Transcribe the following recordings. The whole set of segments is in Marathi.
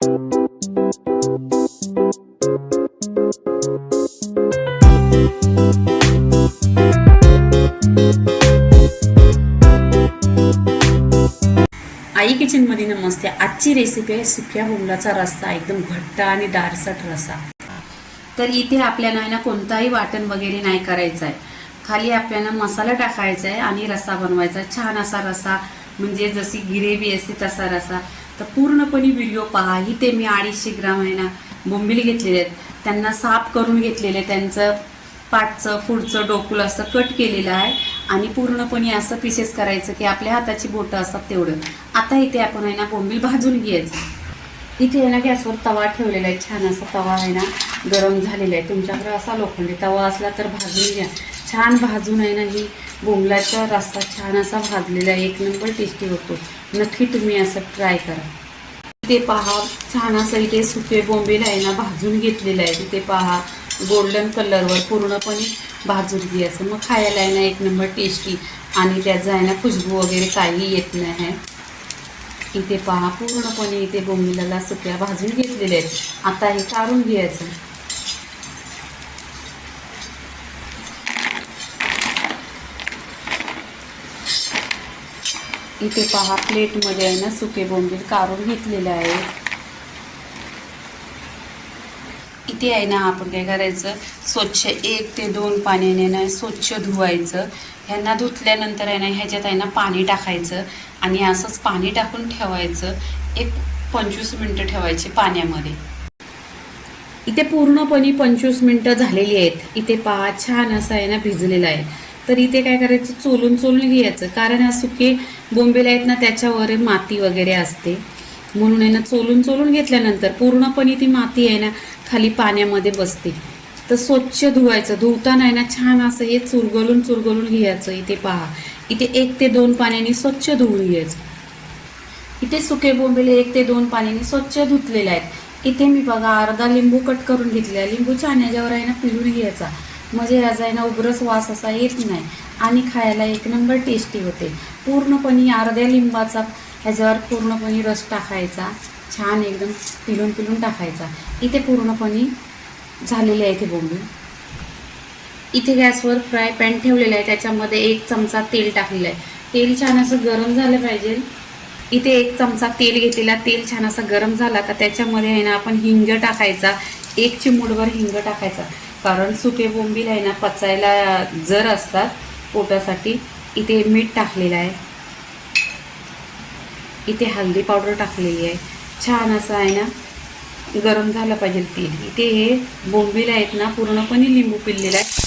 आई किचनमध्ये नमस्ते। आजची रेसिपी आहे सुक्या बोंबलाचा रस्सा, एकदम घट्ट आणि डारसट रस्सा। तर इथे आपल्याला आहे ना कोणताही वाटण वगैरे नाही करायचं आहे, खाली आपल्याला मसाला टाकायचा आहे आणि रस्सा बनवायचा। छान असा रस्सा, म्हणजे जशी ग्रेव्ही असते तसा रस्सा। तर पूर्णपणे व्हिडिओ पहा। इथे मी 250 ग्राम आहे ना बोंबील घेतलेले आहेत, त्यांना साफ करून घेतलेले, त्यांचं पाठचं पुढचं डोकं असं कट केलेलं आहे आणि पूर्णपणे असं पीसेस करायचं की आपल्या हाताची बोटं असतात तेवढं। आता इथे आपण आहे ना बोंबील भाजून घ्यायचं। इथे आहे ना गॅसवर तवा ठेवलेला आहे, छान असा तवा आहे ना गरम झालेला आहे। तुमच्याकडे असा लोखंडी तवा असला तर भाजून घ्या। छान भाजून आहे ना ही बोंबलाचा रस्सा छान असा भाजलेला आहे, एक नंबर टेस्टी होतो। नक्की तुम्ही असं ट्राय करा। इथे पहा छान असं इथे सुके बोंबील आहे ना भाजून घेतलेलं आहे। तिथे पहा गोल्डन कलरवर पूर्णपणे भाजून घ्यायचं, मग खायला आहे ना एक नंबर टेस्टी आणि त्याचं आहे ना खुशबू वगैरे काही येत नाही। इथे पहा पूर्णपणे इथे बोंबिलाला सुक्या भाजून घेतलेले आहेत। आता हे काढून घ्यायचं। इथे पहा प्लेटमध्ये आहे ना सुके बोंबील काढून घेतलेले आहे। इथे आहे ना आपण काय करायचं, स्वच्छ 1 ते 2 पाण्याने ना स्वच्छ धुवायचं। ह्यांना धुतल्यानंतर आहे ना ह्याच्यात आहे ना पाणी टाकायचं आणि असंच पाणी टाकून ठेवायचं। एक 25 मिनटं ठेवायची पाण्यामध्ये। इथे पूर्णपणे 25 मिनटं झालेली आहेत। इथे पहा छान असं आहे ना भिजलेलं आहे। तर इथे काय करायचं, चोलून चोलून घ्यायचं, कारण हा सुके बोंबील आहेत ना त्याच्यावर माती वगैरे असते, म्हणून आहे ना चोलून चोलून घेतल्यानंतर पूर्णपणे ती माती आहे ना खाली पाण्यामध्ये बसते। तर स्वच्छ धुवायचं। धुवताना आहे ना छान असं हे चुरगळून चुरगळून घ्यायचं। इथे पहा इथे 1 ते 2 पाण्याने स्वच्छ धुवून घ्यायचं। इथे सुके बोंबील 1 ते 2 पाण्याने स्वच्छ धुतलेले आहेत। इथे मी बघा अर्धा लिंबू कट करून घेतलेला आहे। लिंबू छान याच्यावर आहे ना पिळून घ्यायचा, म्हणजे याचा आहे ना उग्रस वास असा येत नाही आणि खायला एक नंबर टेस्टी होते। पूर्णपणे अर्ध्या लिंबाचा ह्याच्यावर पूर्णपणे रस टाकायचा, छान एकदम पिळून पिळून टाकायचा। इथे पूर्णपणे झालेले आहे ते बोंबील। इथे गॅसवर फ्राय पॅन ठेवलेला आहे, त्याच्यामध्ये 1 चमचा तेल टाकलेलं आहे। तेल छान असं गरम झालं पाहिजे। इथे 1 चमचा तेल घेतलेला, तेल छान असं गरम झाला का त्याच्यामध्ये आहे ना आपण हिंग टाकायचा, 1 चिमूटभर हिंग टाकायचा, कारण सुके बोंबील आहे ना पचायला जर असतात पोटासाठी। इथे मीठ टाकलेलं आहे, इथे हळदी पावडर टाकलेली आहे। छान असं आहे ना गरम झालं पाहिजे तेल। इथे हे बोंबील आहेत ना पूर्णपणे लिंबू पिळलेला आहे।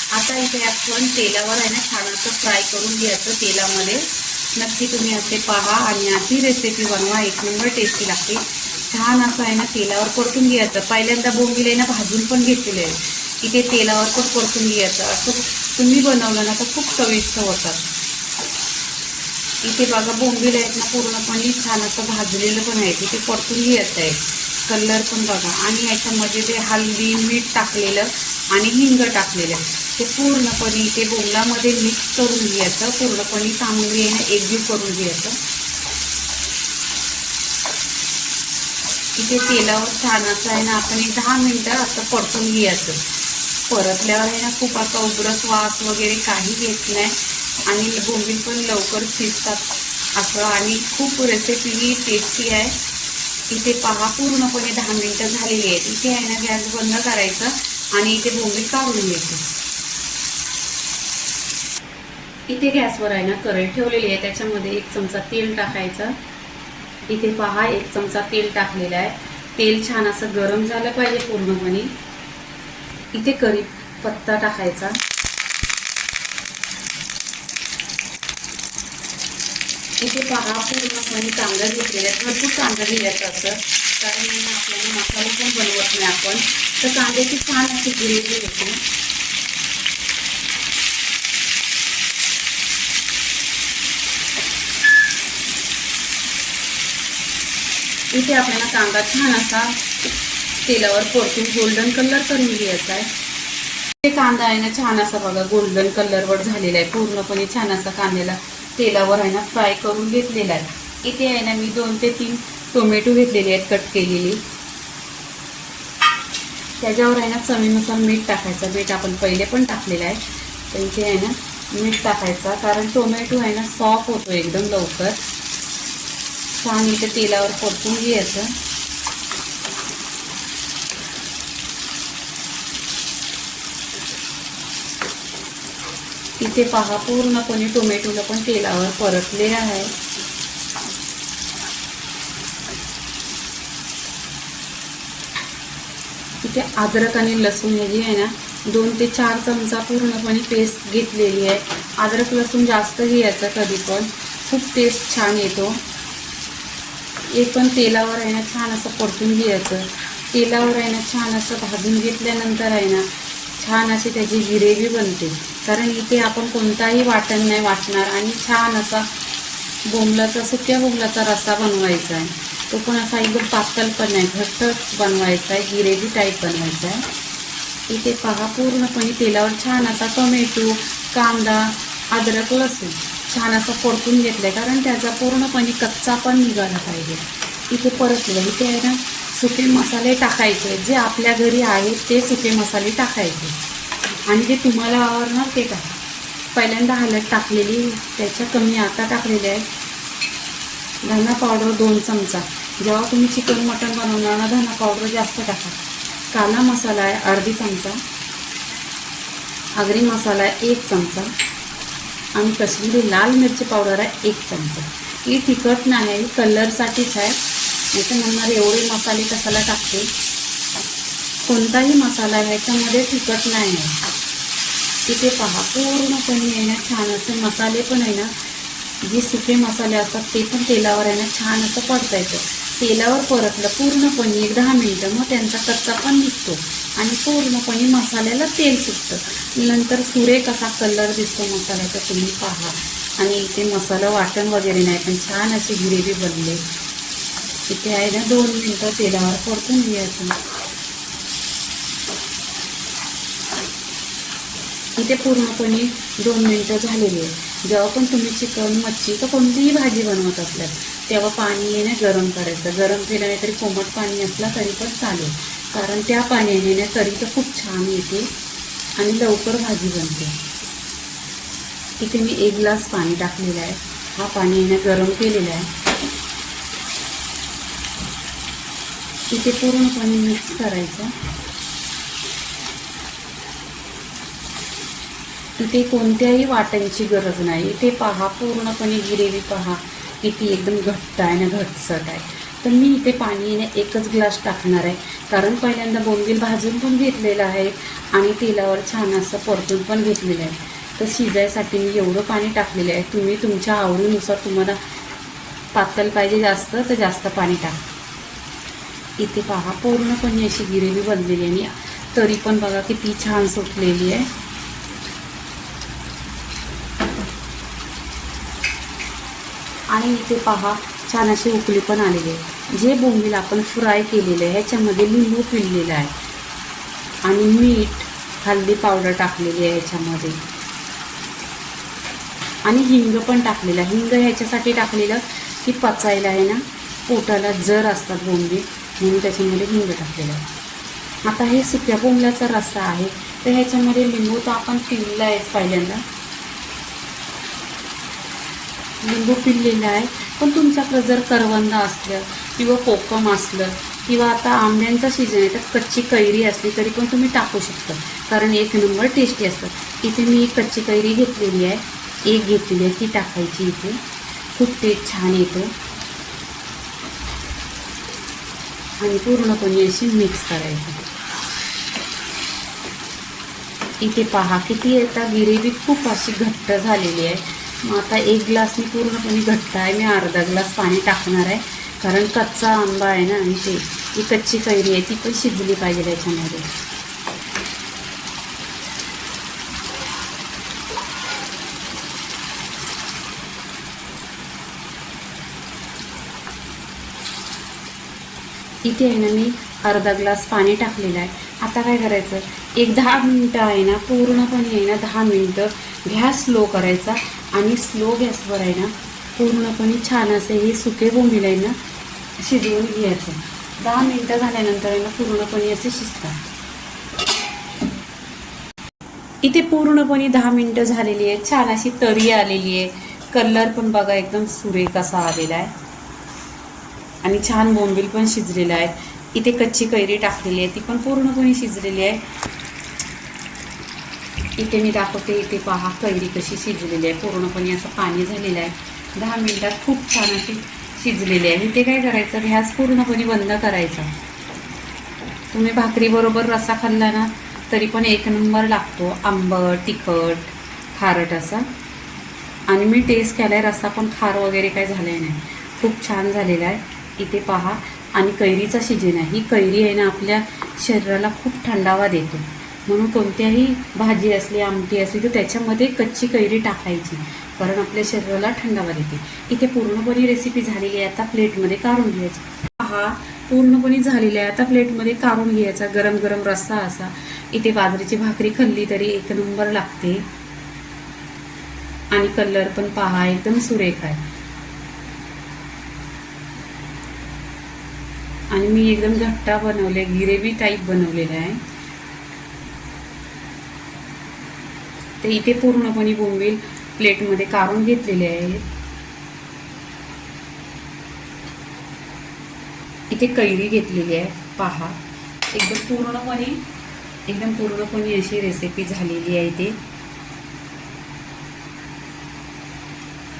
आता इथे आपण तेलावर आहे ना छान असं फ्राय करून घ्यायचं तेलामध्ये। नक्की तुम्ही असे पहा आणि अशी रेसिपी बनवा, एक नंबर टेस्टी लागते। छान असं आहे ना तेलावर परतून घ्यायचं। पहिल्यांदा बोंबील आहे ना भाजून पण घेतलेले आहे, इथे तेलावर पण परतून घ्यायचं। असं तुम्ही बनवलं ना तर खूप चविष्ट होतात। इथे बघा बोंबील आहेत ना पूर्णपणे छान असं भाजलेलं पण आहे, तिथे परतून घ्यायचं आहे। कलर पण बघा, आणि याच्यामध्ये ते हळदी मीठ टाकलेलं आणि हिंग टाकलेलं ते पूर्णपणे इथे बोंबलामध्ये मिक्स करून घ्यायचं। पूर्णपणे चांगली आहे ना एकजीव करून घ्यायचं। इथे तेलावर छान असं आहे ना आपण 10 मिनटं असं परतून घ्यायचं। परतल्यावर आहे ना खूप असा उग्रस वास वगैरे काही येत नाही आणि बोंबील पण लवकर शिजतात असं, आणि खूप रेसिपी ही टेस्टी आहे। इथे पहा पूर्णपणे 10 मिनटं झालेली आहेत। इथे आहे ना गॅस बंद करायचं आणि इथे बोंबील काढून घ्यायचं। इथे गॅसवर आहे ना कढई ठेवलेली आहे, त्याच्यामध्ये 1 चमचा तेल टाकायचं। इथे पहा 1 चमचा तेल टाकलेलं आहे। तेल छान असं गरम झालं पाहिजे पूर्णपणे। इथे कढीपत्ता टाकायचा, इथे पहा पूर्णपणे कांदा घेतलेला आहे। भरपूर कांदा घ्यायचा असं, कारण आपल्याला मसाला पण बनवत नाही आपण, तर कांद्याची छान अशी ग्रेव्ही होते। इथे आपल्याला कांदा छान असा तेलावर परतून गोल्डन कलर करून घ्यायचा आहे। हे कांदा आहे ना छान असा बघा गोल्डन कलरवर झालेला आहे, पूर्णपणे छान असा कांद्याला तेलावर आहे ना फ्राय करून घेतलेला आहे। इथे आहे ना मी 2 ते 3 टोमॅटो घेतलेले आहेत कट केलेली. त्याच्यावर आहे ना चवीनुसार मीठ टाकायचं. मीठ आपण पहिले पण टाकलेलं आहे. तर इथे आहे ना मीठ टाकायचं, कारण टोमॅटो आहे ना सॉफ्ट होतो एकदम लवकर. छान इथे तेलावर परतून घ्यायचं. इथे पहा पूर्णपणे टोमॅटोला पण तेलावर परतले आहे. इथे अद्रक आणि लसूण ह्याची आहे ना 2 ते 4 चमचा पूर्णपणे पेस्ट घेतलेली आहे. अद्रक लसूण जास्त घ्यायचं कधी पण, खूप टेस्ट छान येतो. हे पण तेलावर आहे ना छान असं परतून घ्यायचं. तेलावर आहे ना छान असं भाजून घेतल्यानंतर आहे ना छान अशी त्याची ग्रेव्ही बनते. कारण इथे आपण कोणताही वाटण नाही वाटणार आणि छान असा सुक्या बोंबलाचा रस्सा बनवायचा आहे. तो पण असा एकदम पातळ पण नाही, घट्ट बनवायचा आहे, ग्रेव्ही टाईप बनवायचा आहे. इथे पहा पूर्णपणे तेलावर छान असा टोमॅटो, कांदा, अद्रक लसूण छान असं परतून घेतलं आहे, कारण त्याचा पूर्णपणे कच्चा पण निघाला पाहिजे. इथे परतलं. इथे आहे ना सुके मसाले टाकायचे, जे आपल्या घरी आहेत ते सुके मसाले टाकायचे. आणि जे तुम्हाला आवडणार ते टाका. पहिल्यांदा हळद टाकलेली, त्याच्या कमी आता टाकलेले आहे. धना पावडर 2 चमचा. जेव्हा तुम्ही चिकन मटण बनवणार ना धना पावडर जास्त टाका. काला मसाला आहे अर्धी चमचा. आगरी मसाला आहे 1 चमचा. आणि कश्मीरी लाल मिरची पावडर आहे 1 चमचा. ही तिखट नाही, कलरसाठीच आहे. याचं म्हणणार एवढे मसाले कशाला टाकते. कोणताही मसाला ह्याच्यामध्ये तिखट नाही आहे. इथे पहा पूर्णपणे आहे ना छान असं मसाले पण आहे ना, जे सुके मसाले असतात ते पण तेलावर आहे ना छान असं परतायचं. तेलावर परतलं पूर्णपणे 10 मिनिटं, मग त्यांचा कच्चा पण निघतो आणि पूर्णपणे मसाल्याला तेल सुटतं. नंतर सुरेख असा कलर दिसतो मसाल्याचा, तुम्ही पहा. आणि इथे मसाला वाटण वगैरे नाही, पण छान अशी ग्रेव्ही बनली. इथे आहे ना 2 मिनिटं तेलावर परतून घ्यायचं. इथे पूर्णपणे 2 मिनिटं झालेली आहे. जेव्हा पण तुम्ही चिकन, मच्छी तर कोणतीही भाजी बनवत असल्यास तेव्हा पाणी येणे गरम करायचं. गरम केलं नाही तरी कोमट पाणी असलं तरी पण चालेल, कारण त्या पाण्याने ना तरी तर खूप छान येते आणि लवकर भाजी बनते. इथे मी 1 ग्लास पाणी टाकलेलं आहे. हा पाणी येणं गरम केलेला आहे. इथे पूर्णपणे मिक्स करायचं. इथे कोणत्याही वाटणची गरज नाही. इथे पहा पूर्णपणे ग्रेव्ही पहा किती एकदम घट्ट आहे ना, घट्टसट आहे. तर मी इथे पाणी येणे 1च ग्लास टाकणार आहे, कारण पहिल्यांदा बोंबील भाजून पण घेतलेलं आहे आणि तेलावर छान असं परतून पण घेतलेलं आहे. तर शिजायसाठी मी एवढं पाणी टाकलेलं आहे. तुम्ही तुमच्या आवडीनुसार, तुम्हाला पातळ पाहिजे जास्त तर जास्त पाणी टाका. इथे पहा पूर्णपणे अशी ग्रेव्ही बनलेली आहे आणि तरी पण बघा किती छान सुटलेली आहे. आणि इथे पहा छान अशी उकळी पण आलेली आहे. जे बोंबील आपण फ्राय केलेलं आहे ह्याच्यामध्ये लिंबू पिळलेलं आहे आणि मीठ, हळदी पावडर टाकलेली आहे ह्याच्यामध्ये आणि हिंग पण टाकलेलं आहे. हिंग ह्याच्यासाठी टाकलेलं की पचायला आहे ना, पोटाला जर असतात बोंबील, म्हणून त्याच्यामध्ये हिंग टाकलेलं आहे. आता हे सुक्या बोंबल्याचा रस्सा आहे, तर ह्याच्यामध्ये लिंबू तर आपण पिळला आहे पहिल्यांदा, लिंबू पिळलेला आहे. पण तुमच्याकडं जर करवंद असलं किंवा कोकम असलं किंवा आता आंब्यांचा सीजन आहे तर कच्ची कैरी असली तरी पण तुम्ही टाकू शकता, कारण 1 नंबर टेस्टी असतात. इथे मी एक कच्ची कैरी घेतलेली आहे, 1 घेतलेली आहे, ती टाकायची. इथे खूप टेस्ट छान येतो आणि पूर्णपणे अशी मिक्स करायची. इथे पहा किती आता ग्रेव्ही खूप अशी घट्ट झालेली आहे. मग आता 1 ग्लासनी पूर्णपणे घट्ट आहे. मी अर्धा ग्लास पाणी टाकणार आहे, कारण कच्चा आंबा आहे ना आणि ही कच्ची कैरी आहे ती पण शिजली पाहिजे त्याच्यामध्ये. इथे आहे ना मी अर्धा ग्लास पाणी टाकलेलं आहे. आता काय करायचं, 10 मिनटं आहे ना पूर्णपणे आहे ना 10 मिनटं गॅस स्लो करायचा आणि स्लो गॅसवर आहे ना पूर्णपणे छान असे हे सुके बोंबील आहे ना शिजवून घ्यायचं. 10 मिनटं झाल्यानंतर आहे ना पूर्णपणे असे शिजतात. इथे पूर्णपणे 10 मिनटं झालेली आहे. छान अशी तरी आलेली आहे. कलर पण बघा एकदम सुरेख असा आलेला आहे आणि छान बोंबील पण शिजलेलं आहे. इथे कच्ची कैरी टाकलेली आहे, ती पण पूर्णपणे शिजलेली आहे. इथे मी दाखवते, इथे पहा कैरी कशी शिजलेली आहे. पूर्णपणे असं पाणी झालेलं आहे. 10 मिनटात खूप छान अशी शिजलेली आहे. इथे काय करायचं, गॅस पूर्णपणे बंद करायचा. तुम्ही भाकरीबरोबर रस्सा खाल्ला ना तरी पण एक नंबर लागतो. आंबट, तिखट, खारट असा. आणि मी टेस्ट केला आहे, रस्सा पण खार वगैरे काय झालं नाही, खूप छान झालेला आहे. इथे पहा. आणि कैरीचा सीजन आहे. ही कैरी आहे ना आपल्या शरीराला खूप थंडावा देतो. म्हणून कोणत्याही भाजी असली, आमटी असली तर त्याच्यामध्ये कच्ची कैरी टाकायची, कारण आपल्या शरीराला थंडावा देते. इथे पूर्णपणे रेसिपी झालेली आहे. आता प्लेटमध्ये काढून घ्यायची. पहा, पूर्णपणे झालेला आहे. आता प्लेटमध्ये काढून घ्यायचा. गरम गरम रस्सा असा. इथे बाजरीची भाकरी खाल्ली तरी एक नंबर लागते. आणि कलर पण पहा एकदम सुरेख आहे. आणि मी एकदम घट्टा बनवले, ग्रेव्ही टाईप बनवलेला आहे. ते इथे पूर्णपणे बोंबील प्लेटमध्ये काढून घेतलेले आहेत. इथे कैरी घेतलेली आहे. पहा, एकदम पूर्णपणे अशी रेसिपी झालेली आहे. इथे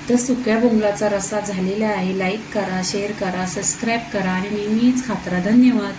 तर सुक्या बोंबलाचा रस्सा झालेला आहे. लाईक करा, शेअर करा, सबस्क्राईब करा आणि नेहमीच खात राहा. धन्यवाद.